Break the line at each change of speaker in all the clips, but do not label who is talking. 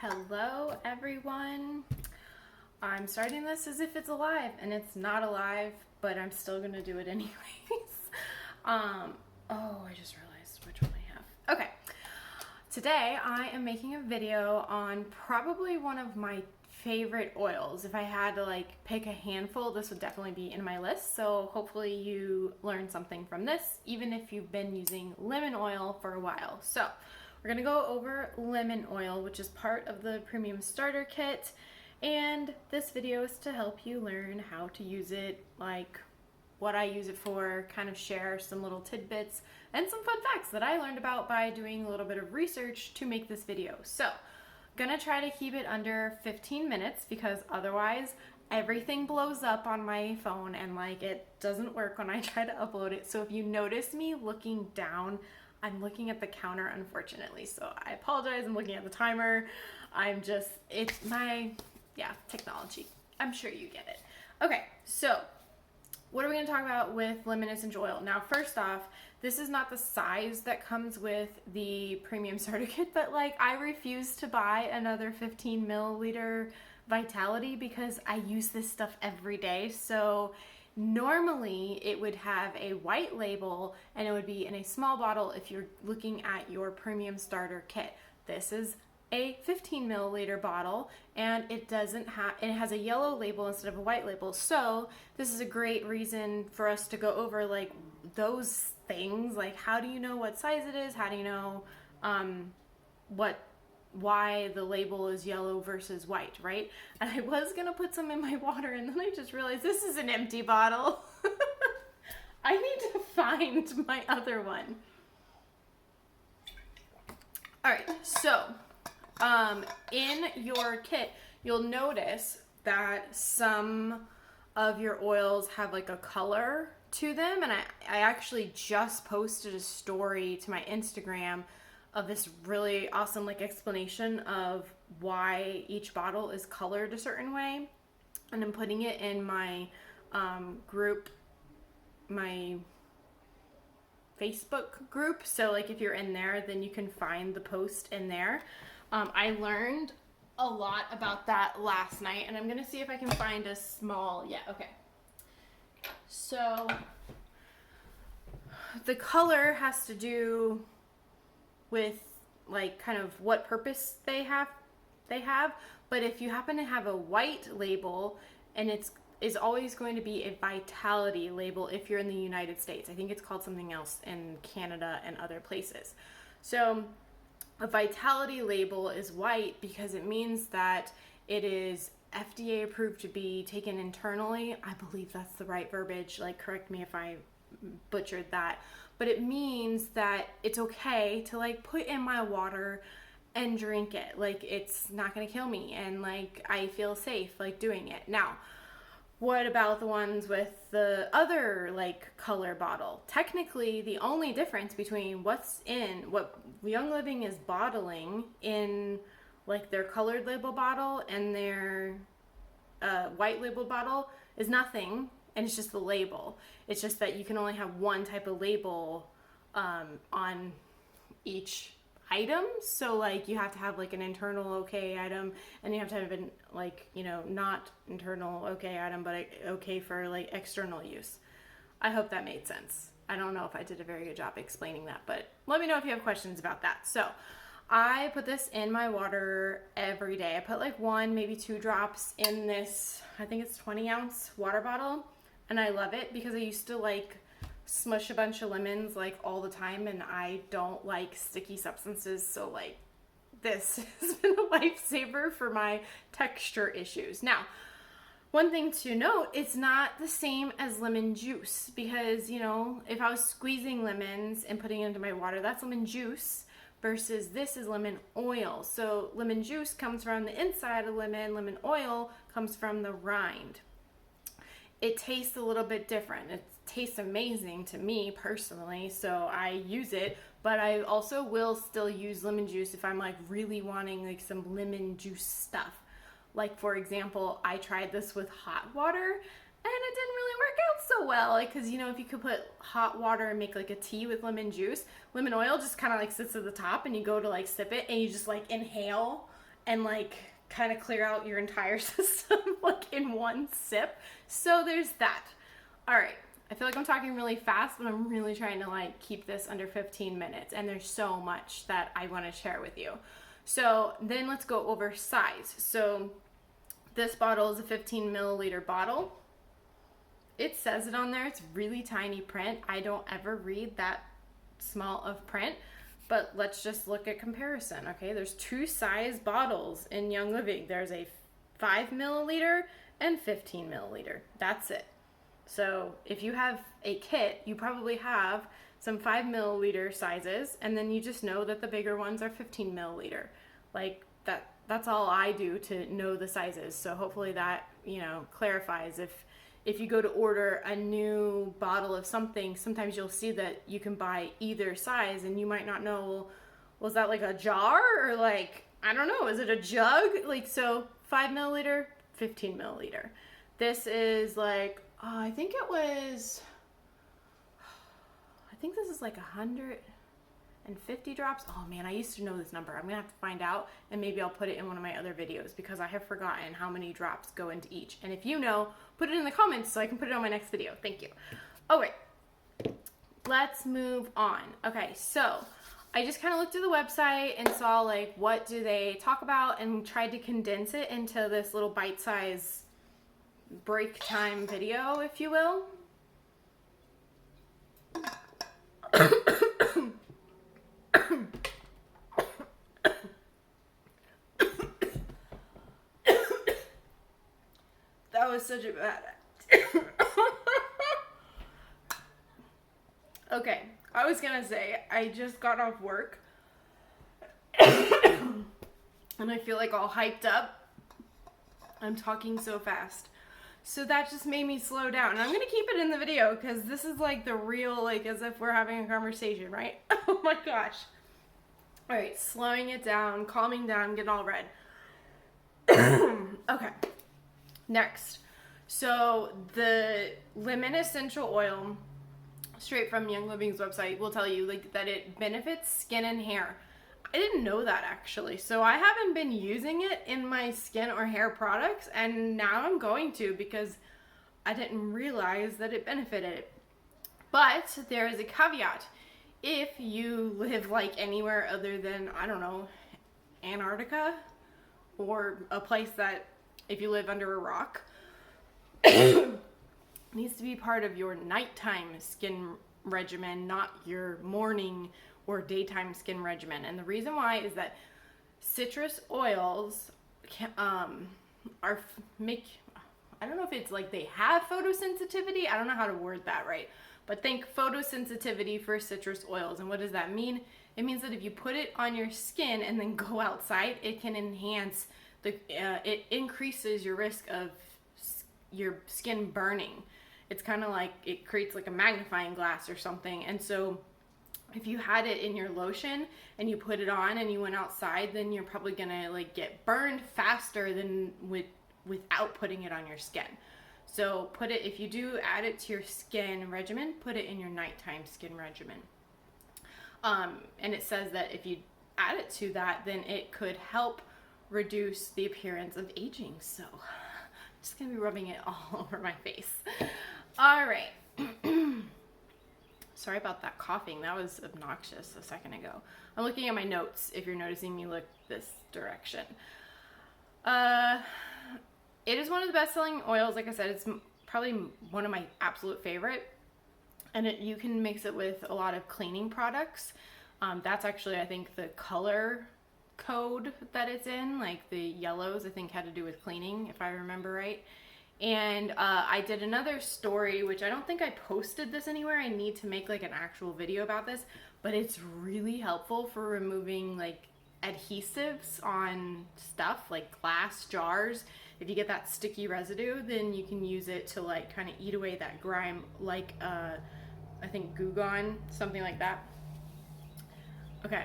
Hello everyone. I'm starting this as if it's alive and it's not alive, but I'm still gonna do it anyways. I just realized which one I have. Okay, today I am making a video on probably one of my favorite oils. If I had to pick a handful, this would definitely be in my list. So hopefully you learned something from this, even if you've been using lemon oil for a while. So we're gonna go over lemon oil, which is part of the premium starter kit. And this video is to help you learn how to use it, like what I use it for, kind of share some little tidbits and some fun facts that I learned about by doing a little bit of research to make this video. So gonna try to keep it under 15 minutes because otherwise everything blows up on my phone and it doesn't work when I try to upload it. So if you notice me looking down, I'm looking at the counter, unfortunately. So I apologize, I'm looking at the timer. It's my, technology. I'm sure you get it. Okay, so what are we gonna talk about with lemon essential oil? Now, first off, this is not the size that comes with the premium starter kit, but I refuse to buy another 15 milliliter Vitality because I use this stuff every day. So normally it would have a white label and it would be in a small bottle if you're looking at your premium starter kit. This is a 15 milliliter bottle and it has a yellow label instead of a white label. So this is a great reason for us to go over those things, how do you know what size it is? How do you know why the label is yellow versus white, right? And I was gonna put some in my water and then I just realized this is an empty bottle. I need to find my other one. All right, so in your kit, you'll notice that some of your oils have a color to them. And I actually just posted a story to my Instagram of this really awesome explanation of why each bottle is colored a certain way. And I'm putting it in my group, my Facebook group. So if you're in there, then you can find the post in there. I learned a lot about that last night and I'm gonna see if I can find a small, okay. So the color has to do with kind of what purpose they have, but if you happen to have a white label, and is always going to be a Vitality label if you're in the United States. I think it's called something else in Canada and other places. So a Vitality label is white because it means that it is FDA approved to be taken internally. I believe that's the right verbiage. Correct me if I butchered that. But it means that it's okay to put in my water and drink it. It's not gonna kill me and I feel safe doing it. Now, what about the ones with the other color bottle? Technically, the only difference between what Young Living is bottling in their colored label bottle and their white label bottle is nothing. And it's just the label. It's just that you can only have one type of label on each item. So you have to have an internal okay item, and you have to have an not internal okay item, but okay for external use. I hope that made sense. I don't know if I did a very good job explaining that, but let me know if you have questions about that. So I put this in my water every day. I put 1, maybe 2 drops in this, I think it's 20 ounce water bottle. And I love it because I used to smush a bunch of lemons all the time, and I don't like sticky substances. So this has been a lifesaver for my texture issues. Now, one thing to note, it's not the same as lemon juice because, if I was squeezing lemons and putting it into my water, that's lemon juice versus this is lemon oil. So lemon juice comes from the inside of lemon oil comes from the rind. It tastes a little bit different. It tastes amazing to me personally, so I use it, but I also will still use lemon juice if I'm really wanting some lemon juice stuff. For example, I tried this with hot water and it didn't really work out so well, because if you could put hot water and make a tea with lemon juice, lemon oil just kind of sits at the top and you go to sip it and you just inhale and like kind of clear out your entire system like in one sip. So there's that. All right. I feel like I'm talking really fast, but I'm really trying to like keep this under 15 minutes, and there's so much that I want to share with you. So then let's go over size. So this bottle is a 15 milliliter bottle. It says it on there. It's really tiny print. I don't ever read that small of print, but let's just look at comparison. Okay, there's two size bottles in Young Living. There's a 5 milliliter and 15 milliliter. That's it. So if you have a kit, you probably have some 5 milliliter sizes, and then you just know that the bigger ones are 15 milliliter. Like that's all I do to know the sizes. So hopefully that, you know, clarifies. If you go to order a new bottle of something, sometimes you'll see that you can buy either size, and you might not know, well, was that like a jar, or like, I don't know, is it a jug? Like, so 5 milliliter, 15 milliliter. This is like, I think this is like 150 drops. Oh man, I used to know this number. I'm gonna have to find out, and maybe I'll put it in one of my other videos because I have forgotten how many drops go into each. And if you know, put it in the comments so I can put it on my next video. Thank you. Okay, let's move on. Okay, so I just kind of looked at the website and saw like what do they talk about, and tried to condense it into this little bite-size break time video, if you will. That was such a bad Okay, I was gonna say, I just got off work and I feel like all hyped up. I'm talking so fast. So that just made me slow down. And I'm going to keep it in the video because this is like the real, like as if we're having a conversation, right? Oh my gosh. All right, slowing it down, calming down, getting all red. Okay, next. So the lemon essential oil, straight from Young Living's website, will tell you like that it benefits skin and hair. I didn't know that actually. So I haven't been using it in my skin or hair products, and now I'm going to because I didn't realize that it benefited. But there is a caveat. If you live like anywhere other than, I don't know, Antarctica, or a place that if you live under a rock, needs to be part of your nighttime skin regimen, not your morning or daytime skin regimen. And the reason why is that citrus oils I don't know if it's like they have photosensitivity. I don't know how to word that right. But think photosensitivity for citrus oils. And what does that mean? It means that if you put it on your skin and then go outside, it can enhance it increases your risk of your skin burning. It's kind of like it creates like a magnifying glass or something. And so if you had it in your lotion and you put it on and you went outside, then you're probably gonna like get burned faster than without putting it on your skin. So if you do add it to your skin regimen, put it in your nighttime skin regimen. And it says that if you add it to that, then it could help reduce the appearance of aging. So I'm just gonna be rubbing it all over my face. All right. Sorry about that coughing. That was obnoxious a second ago. I'm looking at my notes if you're noticing me look this direction. It is one of the best-selling oils. Like I said, it's probably one of my absolute favorite. And you can mix it with a lot of cleaning products. That's actually, I think, the color code that it's in. Like the yellows, I think, had to do with cleaning, if I remember right. And I did another story, which I don't think I posted this anywhere. I need to make like an actual video about this, but it's really helpful for removing like adhesives on stuff like glass jars. If you get that sticky residue, then you can use it to like kind of eat away that grime, like I think Goo Gone, something like that. Okay.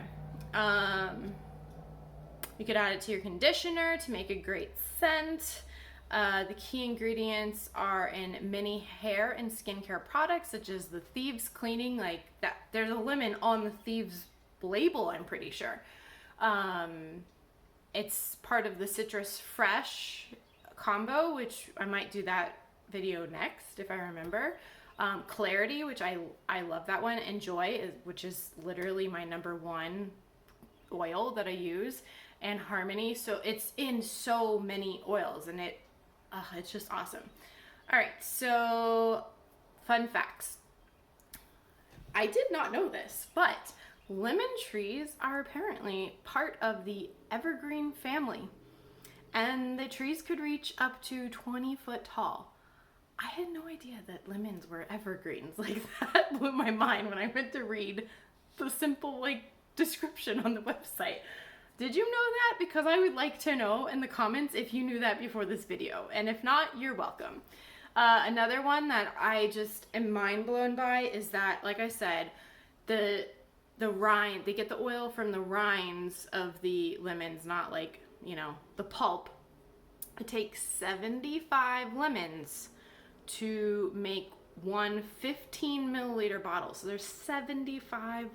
You could add it to your conditioner to make a great scent. The key ingredients are in many hair and skincare products, such as the Thieves cleaning, like that. There's a lemon on the Thieves label, I'm pretty sure. It's part of the Citrus Fresh combo, which I might do that video next if I remember. Clarity, which I love that one, and Joy, which is literally my #1 oil that I use, and Harmony. So it's in so many oils, and it's just awesome. All right, so fun facts. I did not know this, but lemon trees are apparently part of the evergreen family, and the trees could reach up to 20 foot tall. I had no idea that lemons were evergreens. Like, that blew my mind when I went to read the simple description on the website. Did you know that? Because I would like to know in the comments if you knew that before this video, and if not, you're welcome. Another one that I just am mind blown by is that, like I said, the rind, they get the oil from the rinds of the lemons, not the pulp. It takes 75 lemons to make one 15 milliliter bottle. So there's 75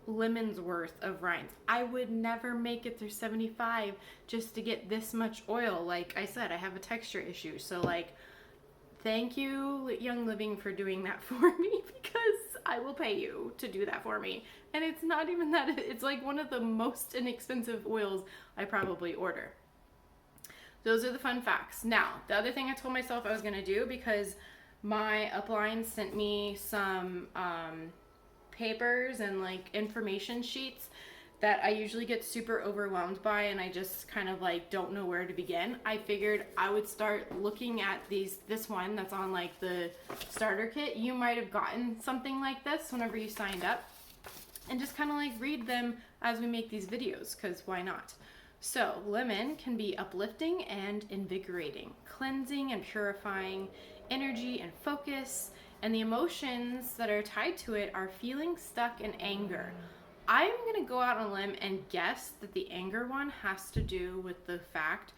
lemons worth of rinds. I would never make it through 75 just to get this much oil. Like I said, I have a texture issue. So thank you, Young Living, for doing that for me, because I will pay you to do that for me. And it's not even that, it's one of the most inexpensive oils I probably order. Those are the fun facts. Now, the other thing I told myself I was going to do, because my upline sent me some papers and information sheets that I usually get super overwhelmed by, and I just kind of don't know where to begin. I figured I would start looking at this one that's on the starter kit. You might have gotten something like this whenever you signed up, and just kind of read them as we make these videos, because why not? So, lemon can be uplifting and invigorating, cleansing and purifying, energy and focus, and the emotions that are tied to it are feeling stuck and anger. I'm going to go out on a limb and guess that the anger one has to do with the fact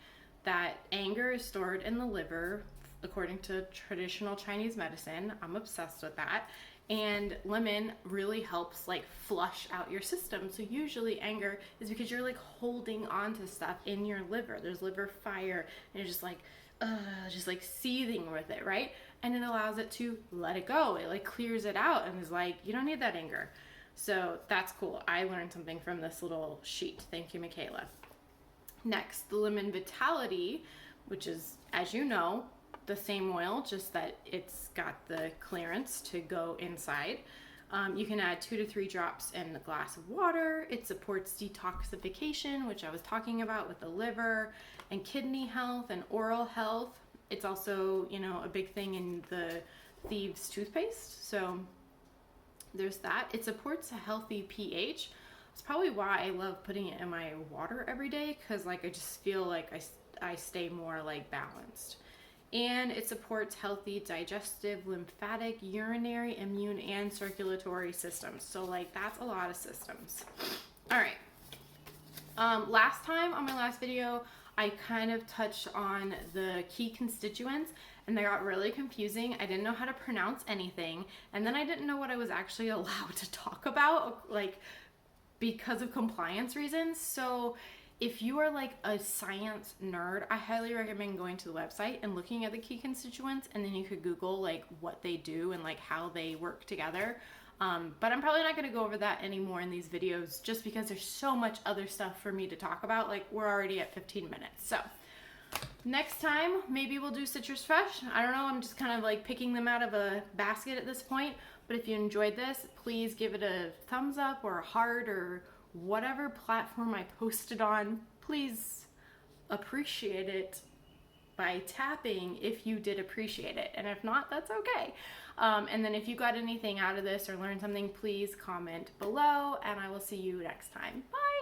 that anger is stored in the liver, according to traditional Chinese medicine. I'm obsessed with that. And lemon really helps flush out your system. So usually anger is because you're holding on to stuff in your liver. There's liver fire, and you're just seething with it, right? And it allows it to let it go. It clears it out and is you don't need that anger. So that's cool. I learned something from this little sheet. Thank you, Michaela. Next, the lemon vitality, which is, as you know, the same oil, just that it's got the clearance to go inside. You can add 2 to 3 drops in a glass of water. It supports detoxification, which I was talking about with the liver, and kidney health and oral health. It's also, a big thing in the Thieves toothpaste. So there's that. It supports a healthy pH. It's probably why I love putting it in my water every day, because I just feel I stay more balanced. And it supports healthy digestive, lymphatic, urinary, immune, and circulatory systems. So that's a lot of systems. All right. Last time on my last video, I kind of touched on the key constituents, and they got really confusing. I didn't know how to pronounce anything, and then I didn't know what I was actually allowed to talk about, because of compliance reasons. So if you are a science nerd, I highly recommend going to the website and looking at the key constituents, and then you could Google what they do and how they work together. But I'm probably not going to go over that anymore in these videos, just because there's so much other stuff for me to talk about. We're already at 15 minutes. So next time, maybe we'll do Citrus Fresh. I don't know. I'm just kind of picking them out of a basket at this point. But if you enjoyed this, please give it a thumbs up or a heart or whatever platform I posted on. Please appreciate it by tapping if you did appreciate it, and if not, that's okay. And then if you got anything out of this or learned something, please comment below, and I will see you next time. Bye.